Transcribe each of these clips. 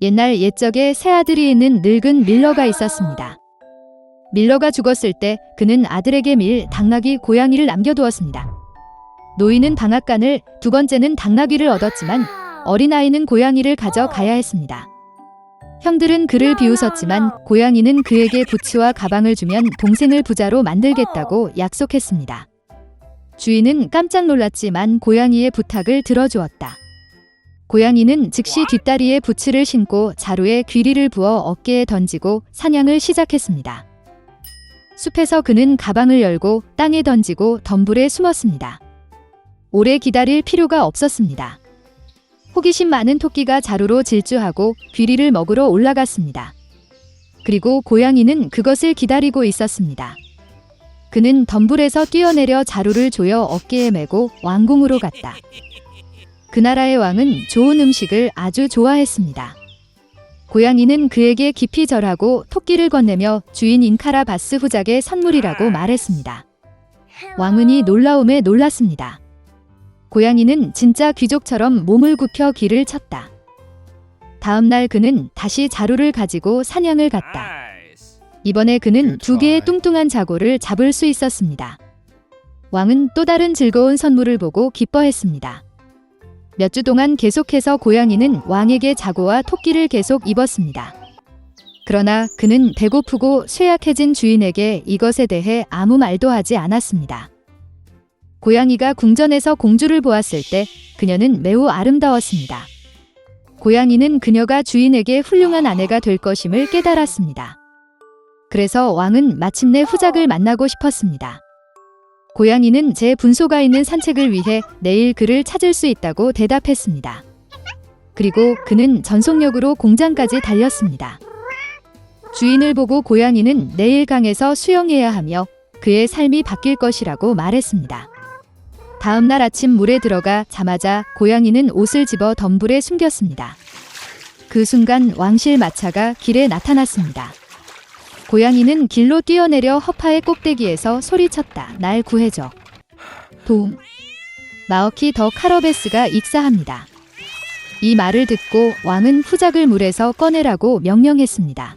옛날 옛적에 세 아들이 있는 늙은 밀러가 있었습니다. 밀러가 죽었을 때 그는 아들에게 당나귀 고양이를 남겨두었습니다. 노인은 방앗간을, 두 번째는 당나귀를 얻었지만 어린아이는 고양이를 가져가야 했습니다. 형들은 그를 비웃었지만 고양이는 그에게 부츠와 가방을 주면 동생을 부자로 만들겠다고 약속했습니다. 주인은 깜짝 놀랐지만 고양이의 부탁을 들어주었다. 고양이는 즉시 뒷다리에 부츠를 신고 자루에 귀리를 부어 어깨에 던지고 사냥을 시작했습니다. 숲에서 그는 가방을 열고 땅에 던지고 덤불에 숨었습니다. 오래 기다릴 필요가 없었습니다. 호기심 많은 토끼가 자루로 질주하고 귀리를 먹으러 올라갔습니다. 그리고 고양이는 그것을 기다리고 있었습니다. 그는 덤불에서 뛰어내려 자루를 조여 어깨에 메고 왕궁으로 갔다. 그 나라의 왕은 좋은 음식을 아주 좋아했습니다. 고양이는 그에게 깊이 절하고 토끼를 건네며 주인 인카라바스 후작의 선물이라고 말했습니다. 왕은 이 놀라움에 놀랐습니다. 고양이는 진짜 귀족처럼 몸을 굽혀 길을 쳤다. 다음 날 그는 다시 자루를 가지고 사냥을 갔다. 이번에 그는 2개의 뚱뚱한 자고를 잡을 수 있었습니다. 왕은 또 다른 즐거운 선물을 보고 기뻐했습니다. 몇 주 동안 계속해서 고양이는 왕에게 자고와 토끼를 계속 입었습니다. 그러나 그는 배고프고 쇠약해진 주인에게 이것에 대해 아무 말도 하지 않았습니다. 고양이가 궁전에서 공주를 보았을 때 그녀는 매우 아름다웠습니다. 고양이는 그녀가 주인에게 훌륭한 아내가 될 것임을 깨달았습니다. 그래서 왕은 마침내 후작을 만나고 싶었습니다. 고양이는 제 분소가 있는 산책을 위해 내일 그를 찾을 수 있다고 대답했습니다. 그리고 그는 전속력으로 공장까지 달렸습니다. 주인을 보고 고양이는 내일 강에서 수영해야 하며 그의 삶이 바뀔 것이라고 말했습니다. 다음 날 아침 물에 들어가 자마자 고양이는 옷을 집어 덤불에 숨겼습니다. 그 순간 왕실 마차가 길에 나타났습니다. 고양이는 길로 뛰어내려 허파의 꼭대기에서 소리쳤다. 날 구해줘. 도움. 마어키 더 카러베스가 익사합니다. 이 말을 듣고 왕은 후작을 물에서 꺼내라고 명령했습니다.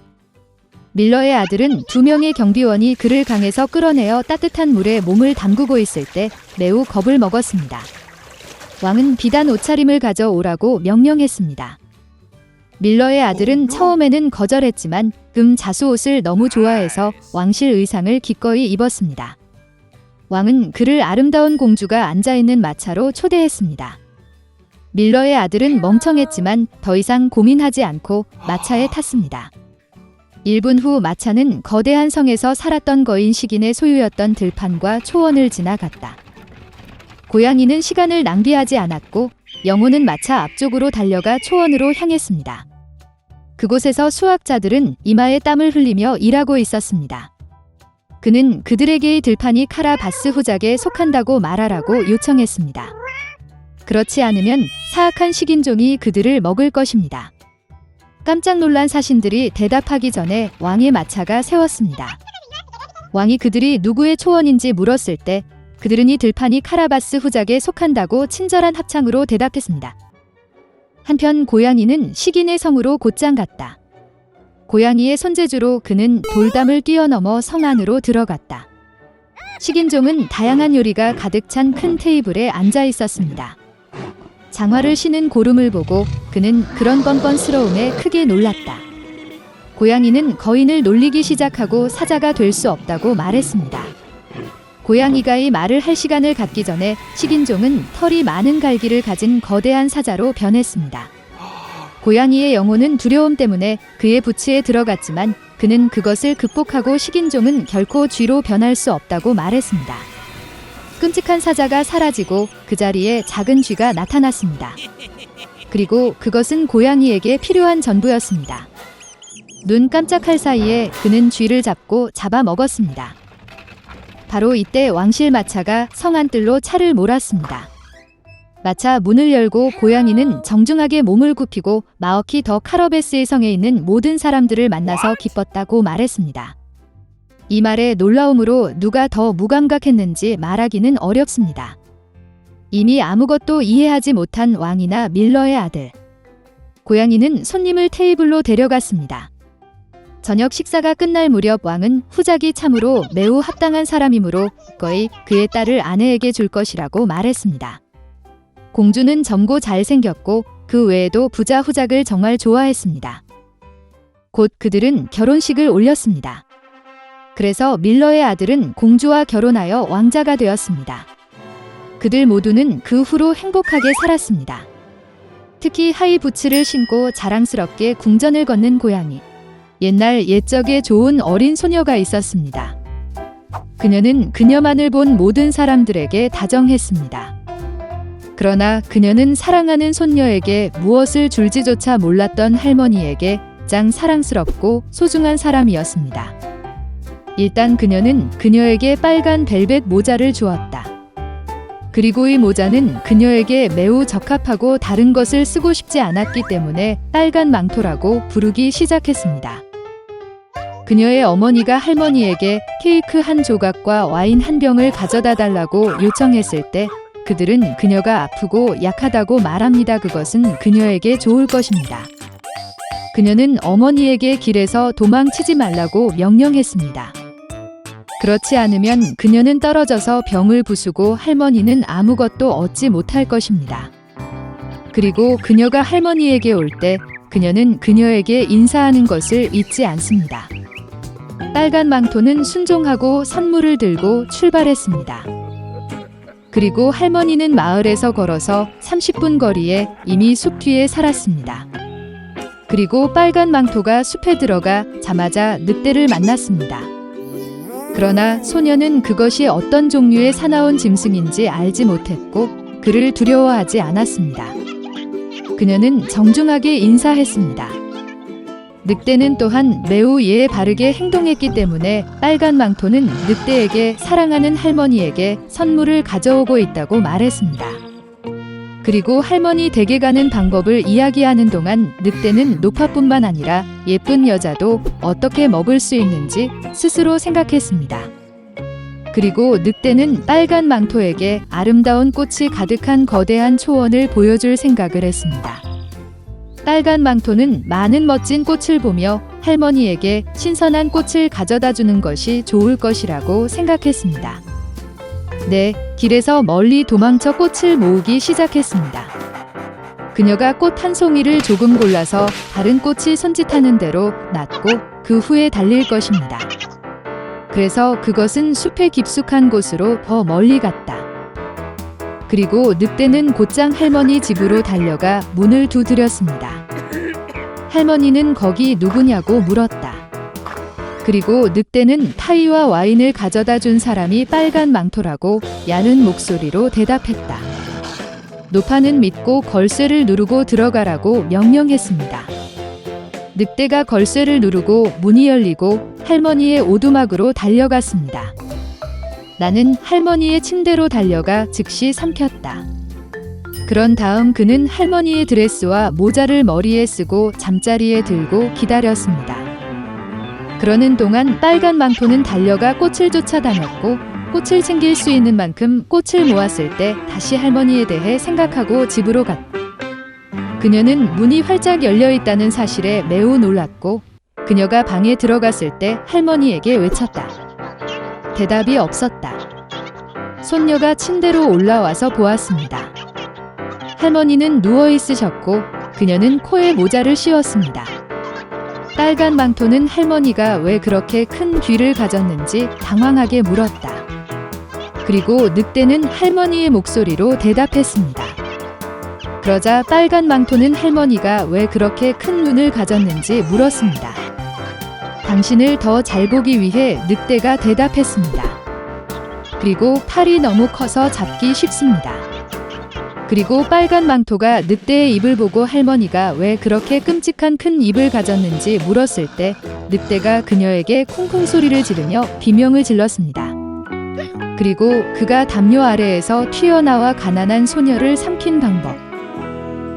밀러의 아들은 2명의 경비원이 그를 강에서 끌어내어 따뜻한 물에 몸을 담그고 있을 때 매우 겁을 먹었습니다. 왕은 비단 옷차림을 가져오라고 명령했습니다. 밀러의 아들은 처음에는 거절했지만 자수 옷을 너무 좋아해서 왕실 의상을 기꺼이 입었습니다. 왕은 그를 아름다운 공주가 앉아있는 마차로 초대했습니다. 밀러의 아들은 멍청했지만 더 이상 고민하지 않고 마차에 탔습니다. 1분 후 마차는 거대한 성에서 살았던 거인 식인의 소유였던 들판과 초원을 지나갔다. 고양이는 시간을 낭비하지 않았고 영혼은 마차 앞쪽으로 달려가 초원으로 향했습니다. 그곳에서 수학자들은 이마에 땀을 흘리며 일하고 있었습니다. 그는 그들에게 이 들판이 카라바스 후작에 속한다고 말하라고 요청했습니다. 그렇지 않으면 사악한 식인종이 그들을 먹을 것입니다. 깜짝 놀란 사신들이 대답하기 전에 왕의 마차가 세웠습니다. 왕이 그들이 누구의 초원인지 물었을 때 그들은 이 들판이 카라바스 후작에 속한다고 친절한 합창으로 대답했습니다. 한편 고양이는 식인의 성으로 곧장 갔다. 고양이의 손재주로 그는 돌담을 뛰어넘어 성 안으로 들어갔다. 식인종은 다양한 요리가 가득 찬 큰 테이블에 앉아 있었습니다. 장화를 신은 고름을 보고 그는 그런 뻔뻔스러움에 크게 놀랐다. 고양이는 거인을 놀리기 시작하고 사자가 될 수 없다고 말했습니다. 고양이가 이 말을 할 시간을 갖기 전에 식인종은 털이 많은 갈기를 가진 거대한 사자로 변했습니다. 고양이의 영혼은 두려움 때문에 그의 부츠에 들어갔지만 그는 그것을 극복하고 식인종은 결코 쥐로 변할 수 없다고 말했습니다. 끔찍한 사자가 사라지고 그 자리에 작은 쥐가 나타났습니다. 그리고 그것은 고양이에게 필요한 전부였습니다. 눈 깜짝할 사이에 그는 쥐를 잡고 잡아먹었습니다. 바로 이때 왕실 마차가 성 안뜰로 차를 몰았습니다. 마차 문을 열고 고양이는 정중하게 몸을 굽히고 마어키 더 카러베스의 성에 있는 모든 사람들을 만나서 기뻤다고 말했습니다. 이 말에 놀라움으로 누가 더 무감각했는지 말하기는 어렵습니다. 이미 아무것도 이해하지 못한 왕이나 밀러의 아들. 고양이는 손님을 테이블로 데려갔습니다. 저녁 식사가 끝날 무렵 왕은 후작이 참으로 매우 합당한 사람이므로 기꺼이 그의 딸을 아내에게 줄 것이라고 말했습니다. 공주는 젊고 잘생겼고 그 외에도 부자 후작을 정말 좋아했습니다. 곧 그들은 결혼식을 올렸습니다. 그래서 밀러의 아들은 공주와 결혼하여 왕자가 되었습니다. 그들 모두는 그 후로 행복하게 살았습니다. 특히 하이부츠를 신고 자랑스럽게 궁전을 걷는 고양이. 옛날 옛적에 좋은 어린 소녀가 있었습니다. 그녀는 그녀만을 본 모든 사람들에게 다정했습니다. 그러나 그녀는 사랑하는 손녀에게 무엇을 줄지조차 몰랐던 할머니에게 가장 사랑스럽고 소중한 사람이었습니다. 일단 그녀는 그녀에게 빨간 벨벳 모자를 주었다. 그리고 이 모자는 그녀에게 매우 적합하고 다른 것을 쓰고 싶지 않았기 때문에 빨간 망토라고 부르기 시작했습니다. 그녀의 어머니가 할머니에게 케이크 한 조각과 와인 한 병을 가져다 달라고 요청했을 때 그들은 그녀가 아프고 약하다고 말합니다. 그것은 그녀에게 좋을 것입니다. 그녀는 어머니에게 길에서 도망치지 말라고 명령했습니다. 그렇지 않으면 그녀는 떨어져서 병을 부수고 할머니는 아무것도 얻지 못할 것입니다. 그리고 그녀가 할머니에게 올 때 그녀는 그녀에게 인사하는 것을 잊지 않습니다. 빨간 망토는 순종하고 선물을 들고 출발했습니다. 그리고 할머니는 마을에서 걸어서 30분 거리에 이미 숲 뒤에 살았습니다. 그리고 빨간 망토가 숲에 들어가 자마자 늑대를 만났습니다. 그러나 소녀는 그것이 어떤 종류의 사나운 짐승인지 알지 못했고 그를 두려워하지 않았습니다. 그녀는 정중하게 인사했습니다. 늑대는 또한 매우 예의 바르게 행동했기 때문에 빨간 망토는 늑대에게 사랑하는 할머니에게 선물을 가져오고 있다고 말했습니다. 그리고 할머니 댁에 가는 방법을 이야기하는 동안 늑대는 노파뿐만 아니라 예쁜 여자도 어떻게 먹을 수 있는지 스스로 생각했습니다. 그리고 늑대는 빨간 망토에게 아름다운 꽃이 가득한 거대한 초원을 보여줄 생각을 했습니다. 빨간 망토는 많은 멋진 꽃을 보며 할머니에게 신선한 꽃을 가져다 주는 것이 좋을 것이라고 생각했습니다. 네, 길에서 멀리 도망쳐 꽃을 모으기 시작했습니다. 그녀가 꽃 한 송이를 조금 골라서 다른 꽃이 손짓하는 대로 놨고 그 후에 달릴 것입니다. 그래서 그것은 숲의 깊숙한 곳으로 더 멀리 갔다. 그리고 늑대는 곧장 할머니 집으로 달려가 문을 두드렸습니다. 할머니는 거기 누구냐고 물었다. 그리고 늑대는 파이와 와인을 가져다 준 사람이 빨간 망토라고 야는 목소리로 대답했다. 노파는 믿고 걸쇠를 누르고 들어가라고 명령했습니다. 늑대가 걸쇠를 누르고 문이 열리고 할머니의 오두막으로 달려갔습니다. 나는 할머니의 침대로 달려가 즉시 삼켰다. 그런 다음 그는 할머니의 드레스와 모자를 머리에 쓰고 잠자리에 들고 기다렸습니다. 그러는 동안 빨간 망토는 달려가 꽃을 쫓아다녔고 꽃을 챙길 수 있는 만큼 꽃을 모았을 때 다시 할머니에 대해 생각하고 집으로 갔다. 그녀는 문이 활짝 열려 있다는 사실에 매우 놀랐고 그녀가 방에 들어갔을 때 할머니에게 외쳤다. 대답이 없었다. 손녀가 침대로 올라와서 보았습니다. 할머니는 누워 있으셨고 그녀는 코에 모자를 씌웠습니다. 빨간 망토는 할머니가 왜 그렇게 큰 귀를 가졌는지 당황하게 물었다. 그리고 늑대는 할머니의 목소리로 대답했습니다. 그러자 빨간 망토는 할머니가 왜 그렇게 큰 눈을 가졌는지 물었습니다. 당신을 더 잘 보기 위해 늑대가 대답했습니다. 그리고 팔이 너무 커서 잡기 쉽습니다. 그리고 빨간 망토가 늑대의 입을 보고 할머니가 왜 그렇게 끔찍한 큰 입을 가졌는지 물었을 때 늑대가 그녀에게 쿵쿵 소리를 지르며 비명을 질렀습니다. 그리고 그가 담요 아래에서 튀어나와 가난한 소녀를 삼킨 방법.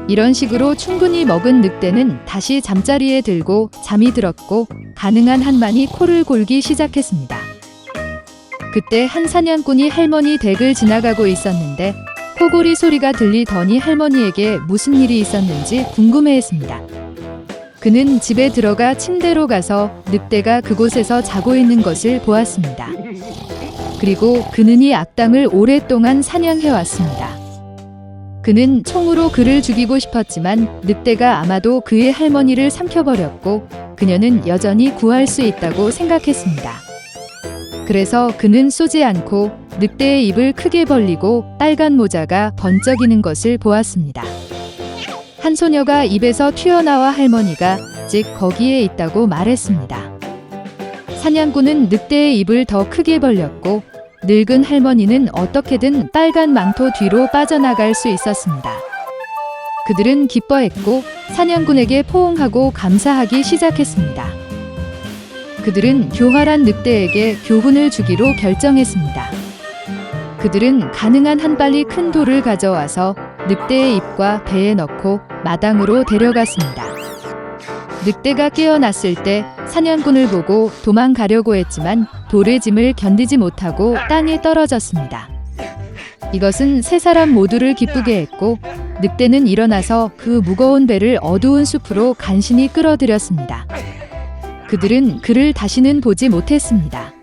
이런 식으로 충분히 먹은 늑대는 다시 잠자리에 들고 잠이 들었고 가능한 한만이 코를 골기 시작했습니다. 그때 한 사냥꾼이 할머니 댁을 지나가고 있었는데 코골이 소리가 들리더니 할머니에게 무슨 일이 있었는지 궁금해했습니다. 그는 집에 들어가 침대로 가서 늑대가 그곳에서 자고 있는 것을 보았습니다. 그리고 그는 이 악당을 오랫동안 사냥해왔습니다. 그는 총으로 그를 죽이고 싶었지만 늑대가 아마도 그의 할머니를 삼켜버렸고 그녀는 여전히 구할 수 있다고 생각했습니다. 그래서 그는 쏘지 않고 늑대의 입을 크게 벌리고 빨간 모자가 번쩍이는 것을 보았습니다. 한 소녀가 입에서 튀어나와 할머니가 즉 거기에 있다고 말했습니다. 사냥꾼은 늑대의 입을 더 크게 벌렸고 늙은 할머니는 어떻게든 빨간 망토 뒤로 빠져나갈 수 있었습니다. 그들은 기뻐했고 사냥꾼에게 포옹하고 감사하기 시작했습니다. 그들은 교활한 늑대에게 교훈을 주기로 결정했습니다. 그들은 가능한 한 빨리 큰 돌을 가져와서 늑대의 입과 배에 넣고 마당으로 데려갔습니다. 늑대가 깨어났을 때 사냥꾼을 보고 도망가려고 했지만 돌의 짐을 견디지 못하고 땅에 떨어졌습니다. 이것은 세 사람 모두를 기쁘게 했고 늑대는 일어나서 그 무거운 배를 어두운 숲으로 간신히 끌어들였습니다. 그들은 그를 다시는 보지 못했습니다.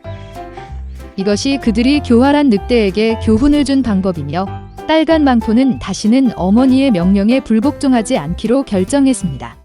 이것이 그들이 교활한 늑대에게 교훈을 준 방법이며 빨간 망토는 다시는 어머니의 명령에 불복종하지 않기로 결정했습니다.